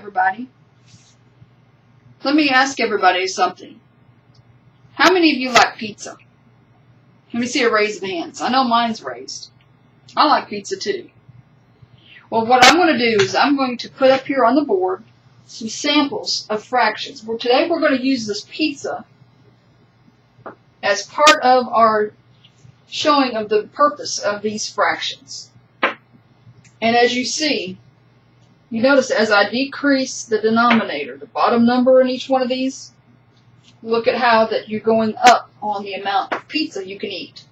everybody. Let me ask everybody something. How many of you like pizza? Let me see a raise of hands. I know mine's raised. I like pizza too. Well, what I'm going to do is I'm going to put up here on the board some samples of fractions. Well, today we're going to use this pizza as part of our showing of the purpose of these fractions. And as you see, you notice as I decrease the denominator, the bottom number in each one of these, look at how that you're going up on the amount of pizza you can eat.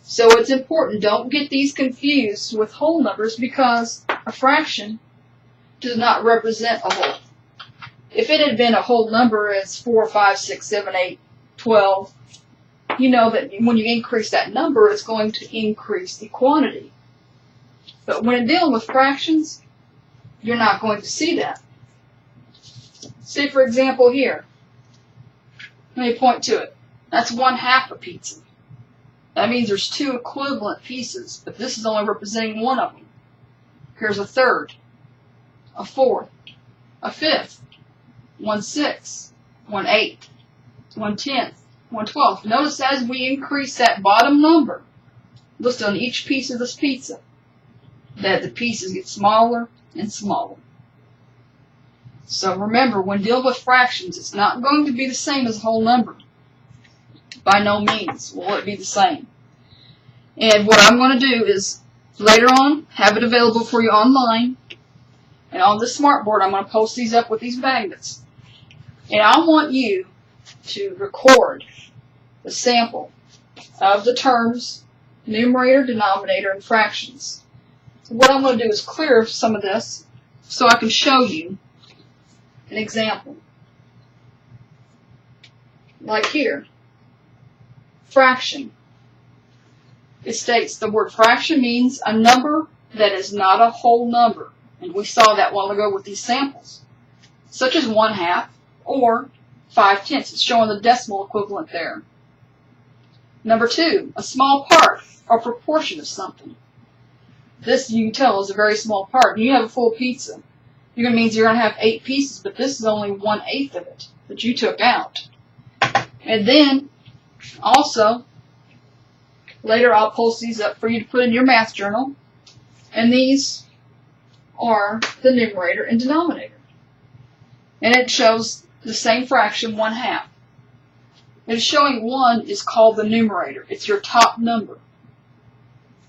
So it's important, don't get these confused with whole numbers because a fraction does not represent a whole. If it had been a whole number as 4, 5, 6, 7, 8, 12, you know that when you increase that number, it's going to increase the quantity. But when dealing with fractions, you're not going to see that. See, for example, here. Let me point to it. That's 1/2 a pizza. That means there's 2 equivalent pieces, but this is only representing one of them. Here's a third, a fourth, a fifth, 1/6, 1/8, 1/10, 1/12. Notice as we increase that bottom number, listed on each piece of this pizza, that the pieces get smaller and smaller. So remember, when dealing with fractions, it's not going to be the same as a whole number. By no means will it be the same. And what I'm going to do is, later on, have it available for you online. And on the smartboard, I'm going to post these up with these magnets. And I want you to record the sample of the terms, numerator, denominator, and fractions. So what I'm going to do is clear some of this so I can show you an example. Like here, fraction. It states the word fraction means a number that is not a whole number. And we saw that a while ago with these samples, such as 1/2 or 5/10. It's showing the decimal equivalent there. Number 2, a small part or proportion of something. This, you can tell, is a very small part. You have a full pizza. It means you're going to have 8 pieces, but this is only 1/8 of it that you took out. And then, also, later I'll post these up for you to put in your math journal. And these are the numerator and denominator. And it shows the same fraction, 1/2. And showing 1 is called the numerator. It's your top number.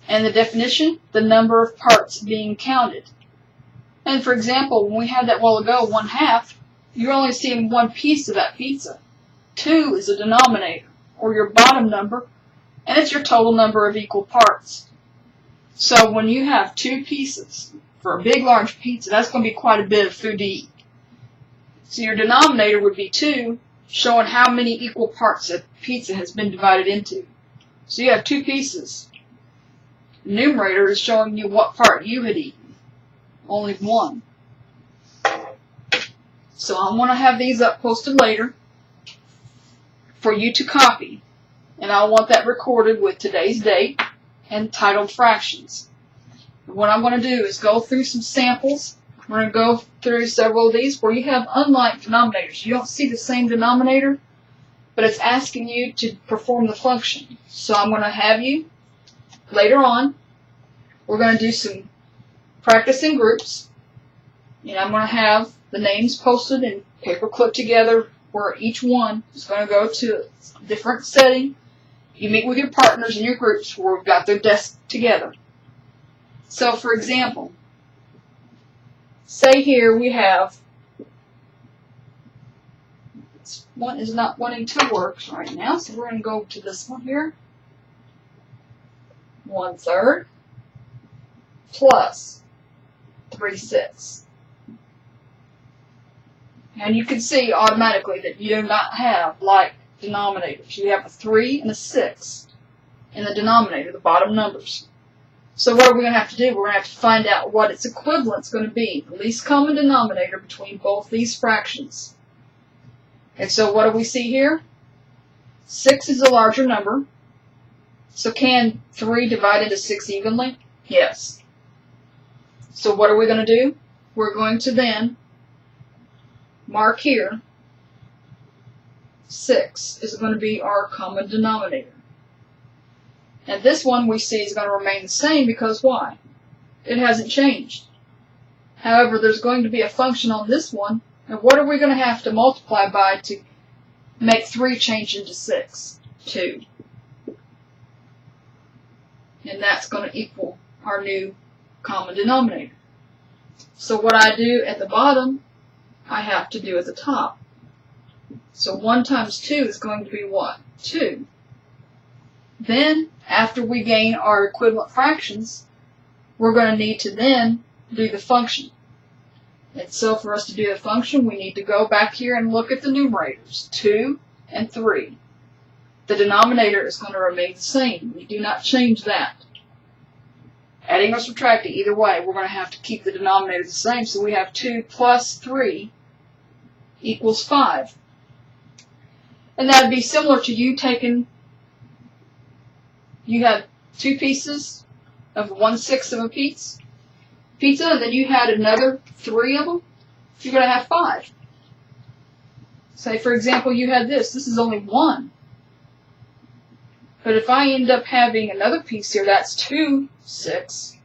And the definition, the number of parts being counted. And for example, when we had that while ago, 1/2, you're only seeing one piece of that pizza. 2 is a denominator, or your bottom number, and it's your total number of equal parts. So when you have 2 pieces for a big, large pizza, that's going to be quite a bit of food to eat. So your denominator would be 2, showing how many equal parts a pizza has been divided into. So you have 2 pieces. The numerator is showing you what part you had eaten. Only 1. So I'm going to have these up posted later for you to copy. And I want that recorded with today's date and titled fractions. And what I'm going to do is go through some samples. We're going to go through several of these where you have unlike denominators. You don't see the same denominator, but it's asking you to perform the function. So I'm going to have you, later on, we're going to do some practice in groups. And I'm going to have the names posted and paper clipped together where each one is going to go to a different setting. You meet with your partners in your groups where we've got their desks together. So for example, say here we have, this one is not wanting to work right now, so we're going to go to this one here. 1/3 plus 3/6. And you can see automatically that you do not have like denominators. You have a 3 and a 6 in the denominator, the bottom numbers. So what are we going to have to do? We're going to have to find out what its equivalent is going to be, the least common denominator between both these fractions. And so what do we see here? 6 is a larger number. So can 3 divide into 6 evenly? Yes. So what are we going to do? We're going to then mark here, 6 is going to be our common denominator. And this one we see is going to remain the same because why? It hasn't changed. However, there's going to be a function on this one, and what are we going to have to multiply by to make 3 change into 6? 2. And that's going to equal our new common denominator. So what I do at the bottom, I have to do at the top. So 1 times 2 is going to be what? 2. Then, after we gain our equivalent fractions, we're going to need to then do the function. And so for us to do the function, we need to go back here and look at the numerators, 2 and 3. The denominator is going to remain the same. We do not change that. Adding or subtracting, either way, we're going to have to keep the denominator the same. So we have 2 plus 3 equals 5. And that would be similar to you taking, you had 2 pieces of 1/6 of a pizza, and then you had another 3 of them, you're going to have 5. Say, for example, you had this is only 1. But if I end up having another piece here, that's 2/6,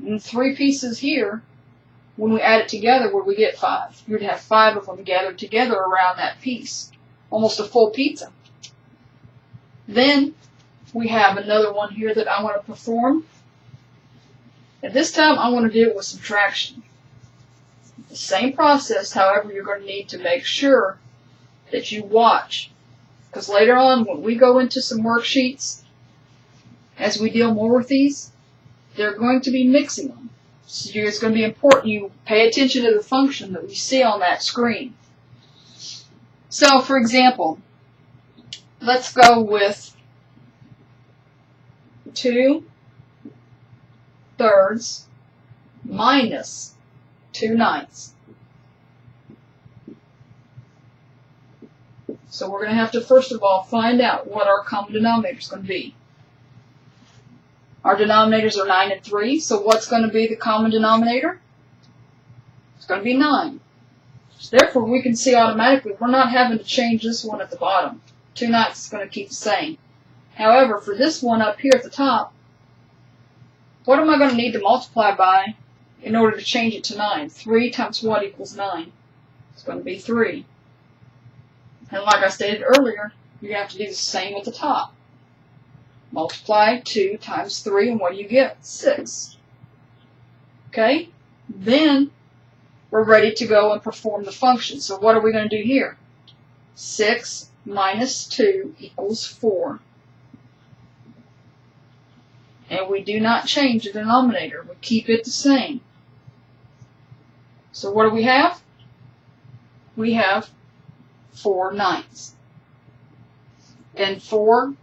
and 3 pieces here, when we add it together, would we get 5? You would have 5 of them gathered together around that piece. Almost a full pizza. Then we have another one here that I want to perform. At this time, I want to do it with subtraction. The same process, however, you're going to need to make sure that you watch. Because later on, when we go into some worksheets, as we deal more with these, they're going to be mixing them. So it's going to be important you pay attention to the function that we see on that screen. So, for example, let's go with 2/3 minus 2/9. So we're going to have to first of all find out what our common denominator is going to be. Our denominators are 9 and 3, so what's going to be the common denominator? It's going to be 9. So therefore, we can see automatically we're not having to change this one at the bottom. 2/9 is going to keep the same. However, for this one up here at the top, what am I going to need to multiply by in order to change it to 9? 3 times what equals 9? It's going to be 3. And like I stated earlier, you have to do the same at the top. Multiply 2 times 3, and what do you get? 6. Okay? Then we're ready to go and perform the function. So what are we going to do here? 6 minus 2 equals 4. And we do not change the denominator. We keep it the same. So what do we have? We have 4/9. And 4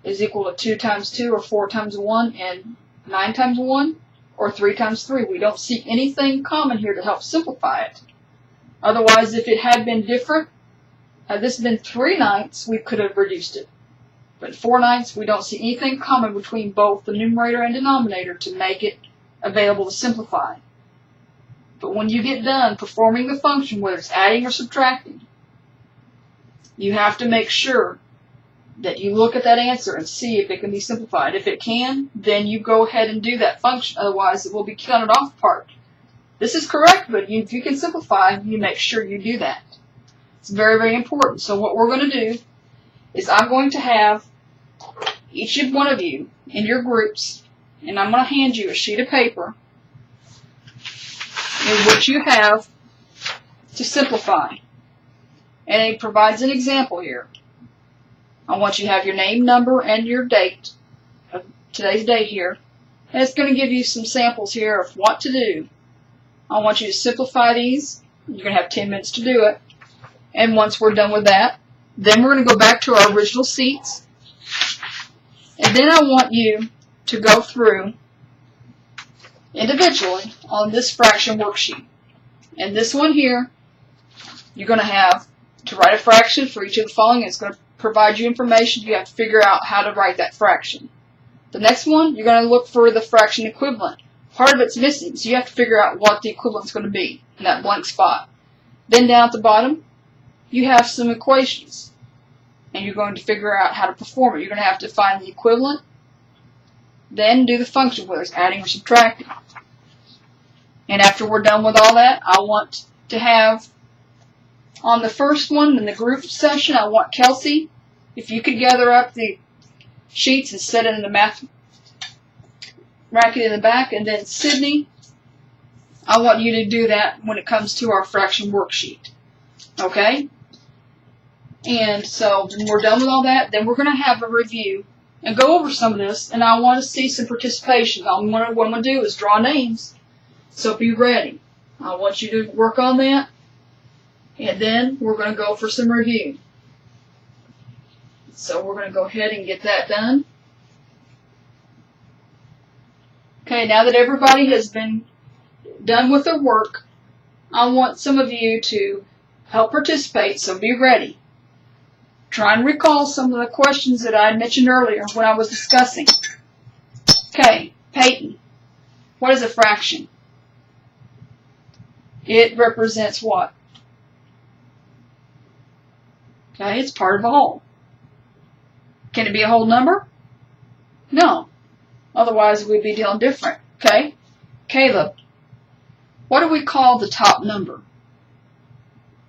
is equal to 2 times 2, or 4 times 1, and 9 times 1, or 3 times 3. We don't see anything common here to help simplify it. Otherwise, if it had been different, had this been 3/9, we could have reduced it. But 4/9, we don't see anything common between both the numerator and denominator to make it available to simplify. But when you get done performing the function, whether it's adding or subtracting, you have to make sure that you look at that answer and see if it can be simplified. If it can, then you go ahead and do that function. Otherwise, it will be counted off part. This is correct, but if you can simplify, you make sure you do that. It's very, very important. So what we're going to do is I'm going to have each of one of you in your groups, and I'm going to hand you a sheet of paper in which you have to simplify. And it provides an example here. I want you to have your name, number, and your date of today's date here. And it's going to give you some samples here of what to do. I want you to simplify these. You're going to have 10 minutes to do it. And once we're done with that, then we're going to go back to our original seats. And then I want you to go through individually on this fraction worksheet. And this one here, you're going to have to write a fraction for each of the following. It's going to provide you information. You have to figure out how to write that fraction. The next one, you're going to look for the fraction equivalent. Part of it's missing, so you have to figure out what the equivalent is going to be in that blank spot. Then down at the bottom, you have some equations. And you're going to figure out how to perform it. You're going to have to find the equivalent, then do the function, whether it's adding or subtracting. And after we're done with all that, I want to have, on the first one, in the group session, I want Kelsey, if you could gather up the sheets and set it in the math racket in the back, and then Sydney, I want you to do that when it comes to our fraction worksheet. Okay? And so when we're done with all that, then we're going to have a review and go over some of this, and I want to see some participation. What I'm going to do is draw names. So be ready. I want you to work on that, and then we're going to go for some review. So we're going to go ahead and get that done. Okay, now that everybody has been done with their work, I want some of you to help participate, so be ready. Try and recall some of the questions that I mentioned earlier when I was discussing. Okay, Peyton, what is a fraction? It represents what? Okay, it's part of a whole. Can it be a whole number? No. Otherwise, we'd be dealing different. Okay? Caleb, what do we call the top number?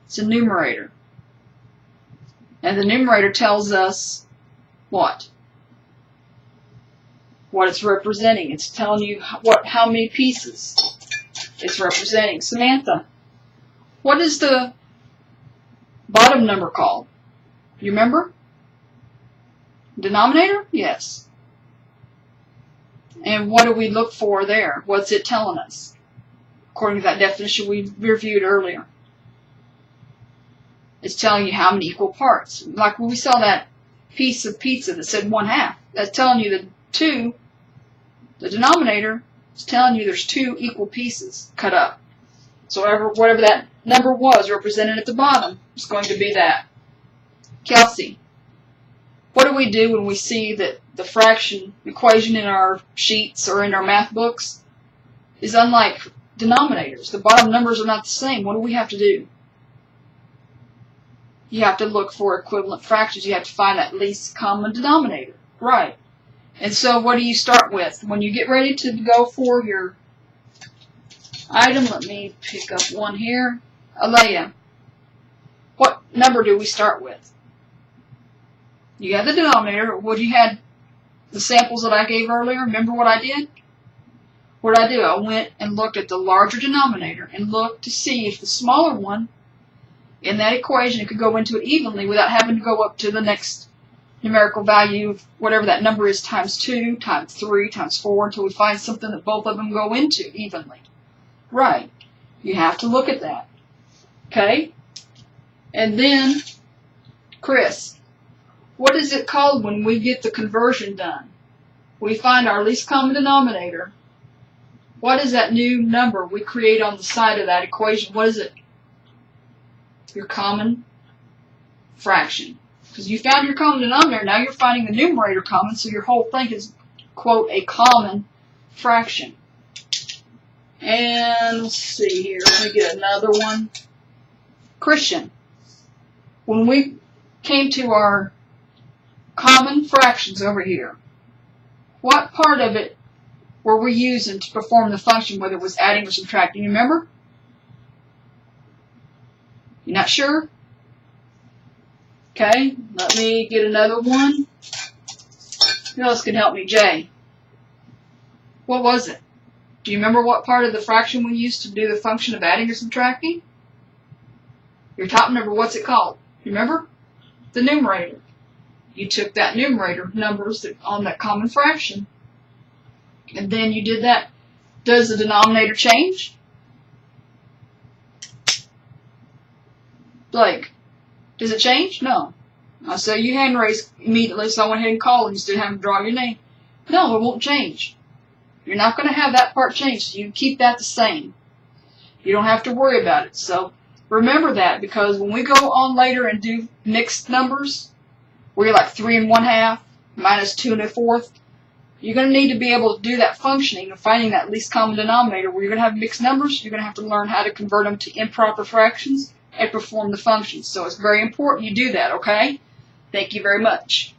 It's a numerator. And the numerator tells us what? What it's representing. It's telling you how many pieces it's representing. Samantha, what is the bottom number called? You remember? Denominator? Yes. And what do we look for there? What's it telling us? According to that definition we reviewed earlier. It's telling you how many equal parts. Like when we saw that piece of pizza that said 1/2. That's telling you that the denominator is telling you there's 2 equal pieces cut up. So whatever that number was represented at the bottom is going to be that. Kelsey, what do we do when we see that the fraction equation in our sheets or in our math books is unlike denominators? The bottom numbers are not the same. What do we have to do? You have to look for equivalent fractions. You have to find that least common denominator. Right. And so what do you start with? When you get ready to go for your item, let me pick up one here. Alea, what number do we start with? You have the denominator. What you had, the samples that I gave earlier, remember what I did? What did I do? I went and looked at the larger denominator and looked to see if the smaller one in that equation could go into it evenly without having to go up to the next numerical value of whatever that number is, times 2, times 3, times 4, until we find something that both of them go into evenly. Right. You have to look at that. Okay? And then, Chris, what is it called when we get the conversion done? We find our least common denominator. What is that new number we create on the side of that equation? What is it? Your common fraction. Because you found your common denominator, now you're finding the numerator common, so your whole thing is, quote, a common fraction. And let's see here, let me get another one. Christian, when we came to our common fractions over here, what part of it were we using to perform the function, whether it was adding or subtracting? You remember? You're not sure? Okay, let me get another one. Who else can help me? Jay. What was it? Do you remember what part of the fraction we used to do the function of adding or subtracting? Your top number, what's it called? Remember? The numerator. You took that numerator numbers on that common fraction, and then you did that. Does the denominator change? Blake, does it change? No. I saw you hand raised immediately, so I went ahead and called instead of having to draw your name. No, it won't change. You're not going to have that part change, so you keep that the same. You don't have to worry about it. So remember that, because when we go on later and do mixed numbers, where you're like 3 1/2 minus 2 1/4, you're going to need to be able to do that functioning of finding that least common denominator. Where you're going to have mixed numbers, you're going to have to learn how to convert them to improper fractions and perform the functions. So it's very important you do that, okay? Thank you very much.